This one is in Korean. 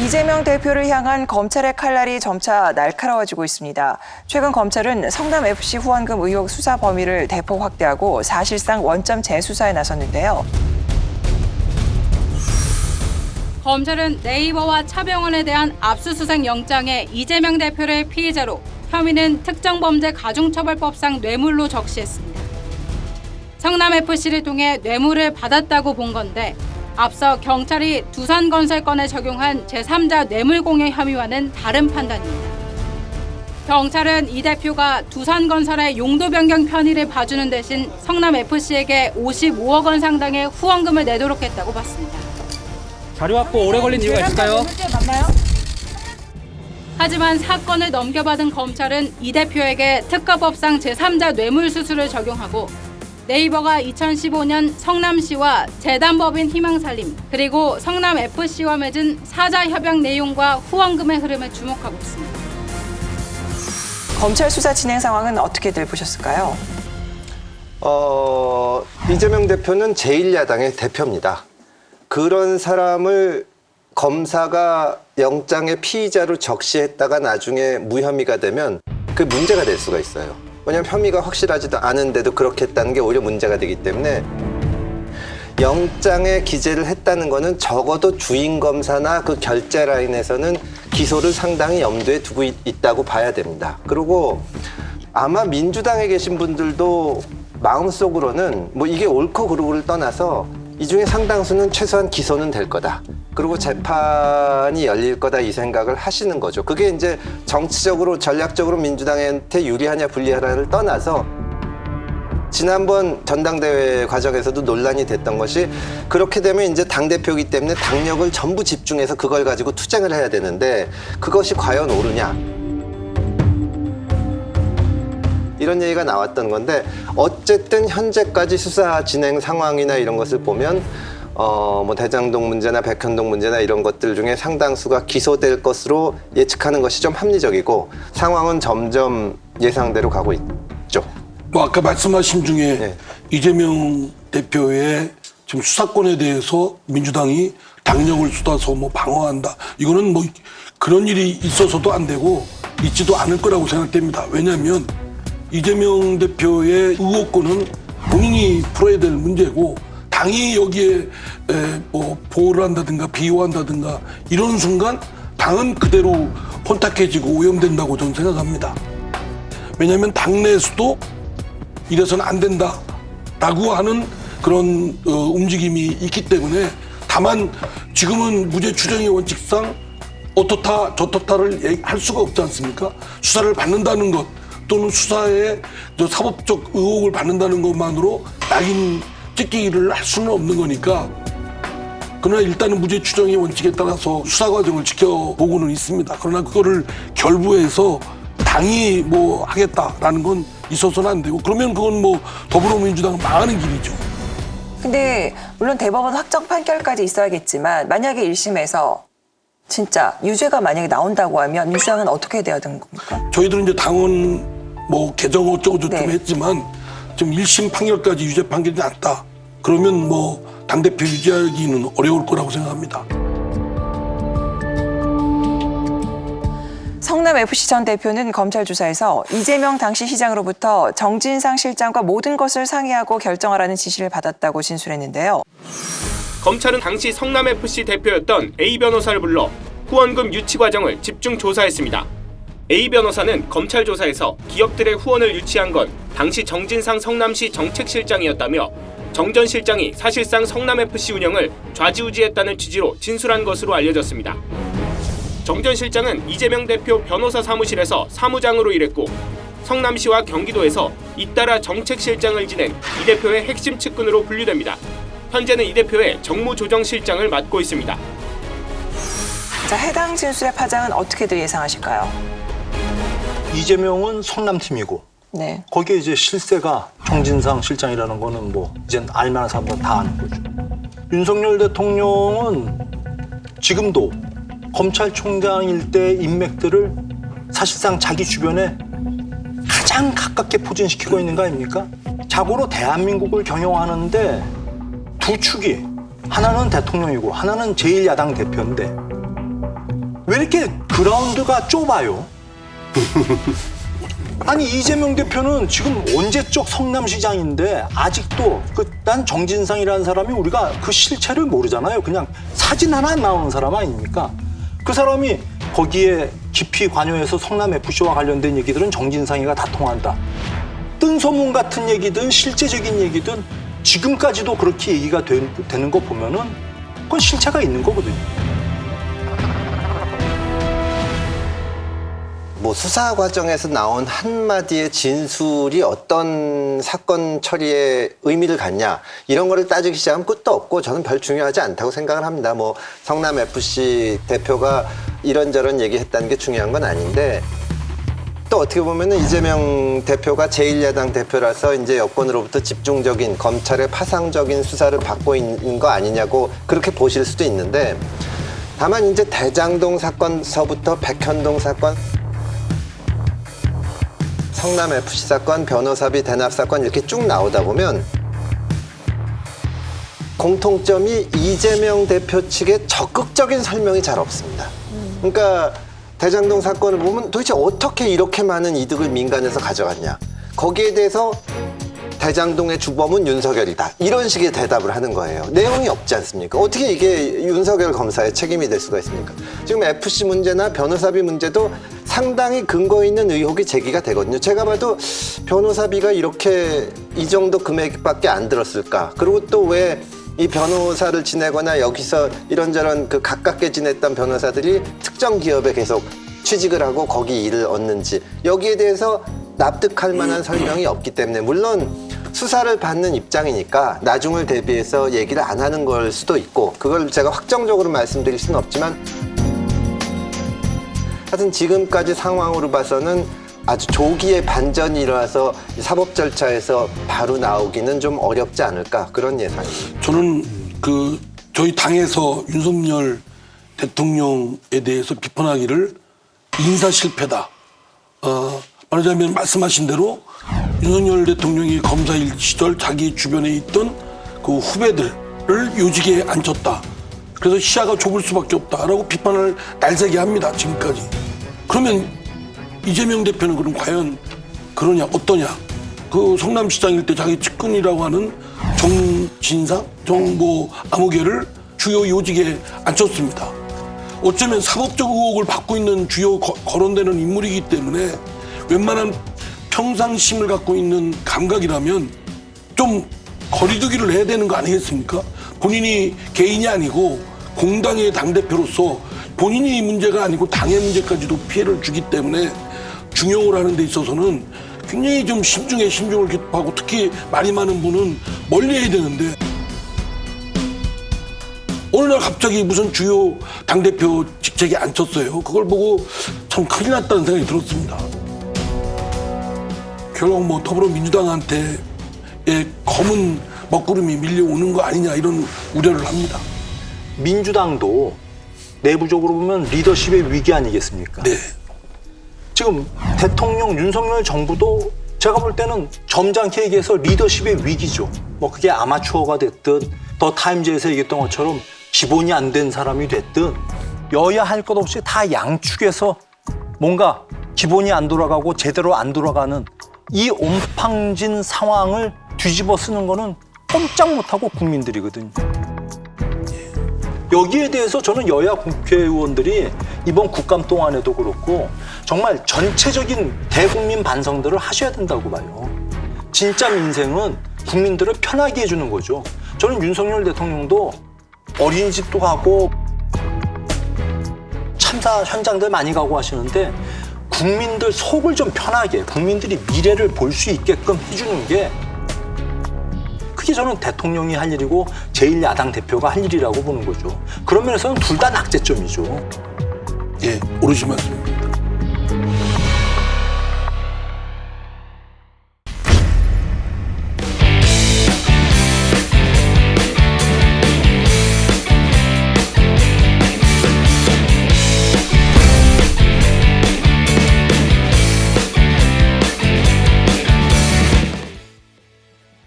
이재명 대표를 향한 검찰의 칼날이 점차 날카로워지고 있습니다. 최근 검찰은 성남FC 후원금 의혹 수사 범위를 대폭 확대하고 사실상 원점 재수사에 나섰는데요. 검찰은 네이버와 차병원에 대한 압수수색 영장에 이재명 대표를 피의자로, 혐의는 특정범죄가중처벌법상 뇌물로 적시했습니다. 성남FC를 통해 뇌물을 받았다고 본 건데, 앞서 경찰이 두산건설건에 적용한 제3자 뇌물공여 혐의와는 다른 판단입니다. 경찰은 이 대표가 두산건설의 용도 변경 편의를 봐주는 대신 성남FC에게 55억 원 상당의 후원금을 내도록 했다고 봤습니다. 자료 확보 오래 걸린 이유가 있을까요? 하지만 사건을 넘겨받은 검찰은 이 대표에게 특가법상 제3자 뇌물수수를 적용하고, 네이버가 2015년 성남시와 재단법인 희망살림, 그리고 성남FC와 맺은 사자 협약 내용과 후원금의 흐름에 주목하고 있습니다. 검찰 수사 진행 상황은 어떻게들 보셨을까요? 이재명 대표는 제1야당의 대표입니다. 그런 사람을 검사가 영장의 피의자로 적시했다가 나중에 무혐의가 되면 그 문제가 될 수가 있어요. 왜냐하면 혐의가 확실하지도 않은데도 그렇게 했다는 게 오히려 문제가 되기 때문에 영장에 기재를 했다는 거는 적어도 주인 검사나 그 결재 라인에서는 기소를 상당히 염두에 두고 있다고 봐야 됩니다. 그리고 아마 민주당에 계신 분들도 마음속으로는 뭐 이게 옳고 그르고를 떠나서 이 중에 상당수는 최소한 기소는 될 거다. 그리고 재판이 열릴 거다 이 생각을 하시는 거죠. 그게 이제 정치적으로 전략적으로 민주당한테 유리하냐 불리하냐를 떠나서 지난번 전당대회 과정에서도 논란이 됐던 것이 그렇게 되면 이제 당대표이기 때문에 당력을 전부 집중해서 그걸 가지고 투쟁을 해야 되는데 그것이 과연 옳으냐. 이런 얘기가 나왔던 건데 어쨌든 현재까지 수사 진행 상황이나 이런 것을 보면 뭐 대장동 문제나 백현동 문제나 이런 것들 중에 상당수가 기소될 것으로 예측하는 것이 좀 합리적이고 상황은 점점 예상대로 가고 있죠. 뭐 아까 말씀하신 중에 네. 이재명 대표의 지금 수사권에 대해서 민주당이 당력을 쏟아서 뭐 방어한다. 이거는 뭐 그런 일이 있어서도 안 되고 있지도 않을 거라고 생각됩니다. 왜냐하면 이재명 대표의 의혹권은 본인이 풀어야 될 문제고 당이 여기에 뭐 보호를 한다든가 비호한다든가 이런 순간 당은 그대로 혼탁해지고 오염된다고 저는 생각합니다. 왜냐하면 당내에서도 이래서는 안 된다라고 하는 그런 움직임이 있기 때문에 다만 지금은 무죄 추정의 원칙상 어떻다 저떻다를 할 수가 없지 않습니까? 수사를 받는다는 것 또는 수사에 사법적 의혹을 받는다는 것만으로 낙인 찍기를 할 수는 없는 거니까 그러나 일단은 무죄 추정의 원칙에 따라서 수사 과정을 지켜보고는 있습니다. 그러나 그거를 결부해서 당이 뭐 하겠다라는 건 있어서는 안 되고 그러면 그건 뭐 더불어민주당은 망하는 길이죠. 근데 물론 대법원 확정 판결까지 있어야겠지만 만약에 1심에서 진짜 유죄가 만약에 나온다고 하면 민주당은 어떻게 돼야 되는 겁니까? 저희들은 이제 당원 뭐 개정 어쩌고저쩌고 네. 했지만 지금 1심 판결까지 유죄 판결이 났다. 그러면 뭐 당대표 유지하기는 어려울 거라고 생각합니다. 성남FC 전 대표는 검찰 조사에서 이재명 당시 시장으로부터 정진상 실장과 모든 것을 상의하고 결정하라는 지시를 받았다고 진술했는데요. 검찰은 당시 성남FC 대표였던 A 변호사를 불러 후원금 유치 과정을 집중 조사했습니다. A 변호사는 검찰 조사에서 기업들의 후원을 유치한 건 당시 정진상 성남시 정책실장이었다며 정 전 실장이 사실상 성남FC 운영을 좌지우지했다는 취지로 진술한 것으로 알려졌습니다. 정 전 실장은 이재명 대표 변호사 사무실에서 사무장으로 일했고 성남시와 경기도에서 잇따라 정책실장을 지낸 이 대표의 핵심 측근으로 분류됩니다. 현재는 이 대표의 정무조정실장을 맡고 있습니다. 자, 해당 진술의 파장은 어떻게들 예상하실까요? 이재명은 성남팀이고 네. 거기에 이제 실세가 정진상 실장이라는 거는 뭐 이젠 알만한 사람들 다 아는 거죠. 윤석열 대통령은 지금도 검찰총장일 때 인맥들을 사실상 자기 주변에 가장 가깝게 포진시키고 있는 거 아닙니까? 자고로 대한민국을 경영하는데 두 축이 하나는 대통령이고 하나는 제1야당 대표인데 왜 이렇게 그라운드가 좁아요? 아니 이재명 대표는 지금 언제적 성남시장인데 아직도 난 정진상이라는 사람이 우리가 그 실체를 모르잖아요. 그냥 사진 하나 안 나오는 사람 아닙니까? 그 사람이 거기에 깊이 관여해서 성남FC와 관련된 얘기들은 정진상이가 다 통한다. 뜬 소문 같은 얘기든 실제적인 얘기든 지금까지도 그렇게 얘기가 되는 거 보면은 그건 실체가 있는 거거든요. 뭐 수사 과정에서 나온 한마디의 진술이 어떤 사건 처리에 의미를 갖냐 이런 거를 따지기 시작하면 끝도 없고 저는 별 중요하지 않다고 생각을 합니다. 뭐 성남FC 대표가 이런저런 얘기했다는 게 중요한 건 아닌데 또 어떻게 보면은 이재명 대표가 제1야당 대표라서 이제 여권으로부터 집중적인 검찰의 파상적인 수사를 받고 있는 거 아니냐고 그렇게 보실 수도 있는데 다만 이제 대장동 사건서부터 백현동 사건 성남FC 사건, 변호사비 대납 사건 이렇게 쭉 나오다 보면 공통점이 이재명 대표 측의 적극적인 설명이 잘 없습니다. 그러니까 대장동 사건을 보면 도대체 어떻게 이렇게 많은 이득을 민간에서 가져갔냐. 거기에 대해서 대장동의 주범은 윤석열이다. 이런 식의 대답을 하는 거예요. 내용이 없지 않습니까? 어떻게 이게 윤석열 검사의 책임이 될 수가 있습니까? 지금 FC 문제나 변호사비 문제도 상당히 근거 있는 의혹이 제기가 되거든요. 제가 봐도 변호사비가 이렇게 이 정도 금액밖에 안 들었을까? 그리고 또 왜 이 변호사를 지내거나 여기서 이런저런 그 가깝게 지냈던 변호사들이 특정 기업에 계속 취직을 하고 거기 일을 얻는지 여기에 대해서 납득할 만한 설명이 없기 때문에 물론 수사를 받는 입장이니까 나중을 대비해서 얘기를 안 하는 걸 수도 있고 그걸 제가 확정적으로 말씀드릴 수는 없지만 하여튼 지금까지 상황으로 봐서는 아주 조기에 반전이 일어나서 사법 절차에서 바로 나오기는 좀 어렵지 않을까 그런 예상입니다. 저는 저희 당에서 윤석열 대통령에 대해서 비판하기를 인사 실패다. 말하자면 말씀하신 대로 윤석열 대통령이 검사일 시절 자기 주변에 있던 그 후배들을 요직에 앉혔다. 그래서 시야가 좁을 수밖에 없다라고 비판을 날새게 합니다. 지금까지. 그러면 이재명 대표는 그럼 과연 그러냐 어떠냐? 그 성남시장일 때 자기 측근이라고 하는 정진상, 정보 아무개를 주요 요직에 앉혔습니다. 어쩌면 사법적 의혹을 받고 있는 주요 거론되는 인물이기 때문에 웬만한 평상심을 갖고 있는 감각이라면 좀 거리두기를 해야 되는 거 아니겠습니까? 본인이 개인이 아니고 공당의 당대표로서 본인이 문제가 아니고 당의 문제까지도 피해를 주기 때문에 중용을 하는 데 있어서는 굉장히 좀 신중을 기법하고 특히 말이 많은 분은 멀리해야 되는데 어느 날 갑자기 무슨 주요 당대표 직책에 앉혔어요. 그걸 보고 참 큰일 났다는 생각이 들었습니다. 결국 뭐 더불어민주당한테 검은 먹구름이 밀려오는 거 아니냐 이런 우려를 합니다. 민주당도 내부적으로 보면 리더십의 위기 아니겠습니까? 네. 지금 대통령 윤석열 정부도 제가 볼 때는 점잖게 얘기해서 리더십의 위기죠. 뭐 그게 아마추어가 됐든 더 타임즈에서 얘기했던 것처럼 기본이 안 된 사람이 됐든 여야 할 것 없이 다 양축에서 뭔가 기본이 안 돌아가고 제대로 안 돌아가는 이 옴팡진 상황을 뒤집어 쓰는 거는 꼼짝 못하고 국민들이거든요. 여기에 대해서 저는 여야 국회의원들이 이번 국감 동안에도 그렇고 정말 전체적인 대국민 반성들을 하셔야 된다고 봐요. 진짜 민생은 국민들을 편하게 해주는 거죠. 저는 윤석열 대통령도 어린이집도 가고 참사 현장들 많이 가고 하시는데 국민들 속을 좀 편하게 국민들이 미래를 볼 수 있게끔 해주는 게 그게 저는 대통령이 할 일이고 제1야당 대표가 할 일이라고 보는 거죠. 그런 면에서는 둘 다 낙제점이죠. 예, 오르신 말씀입니다.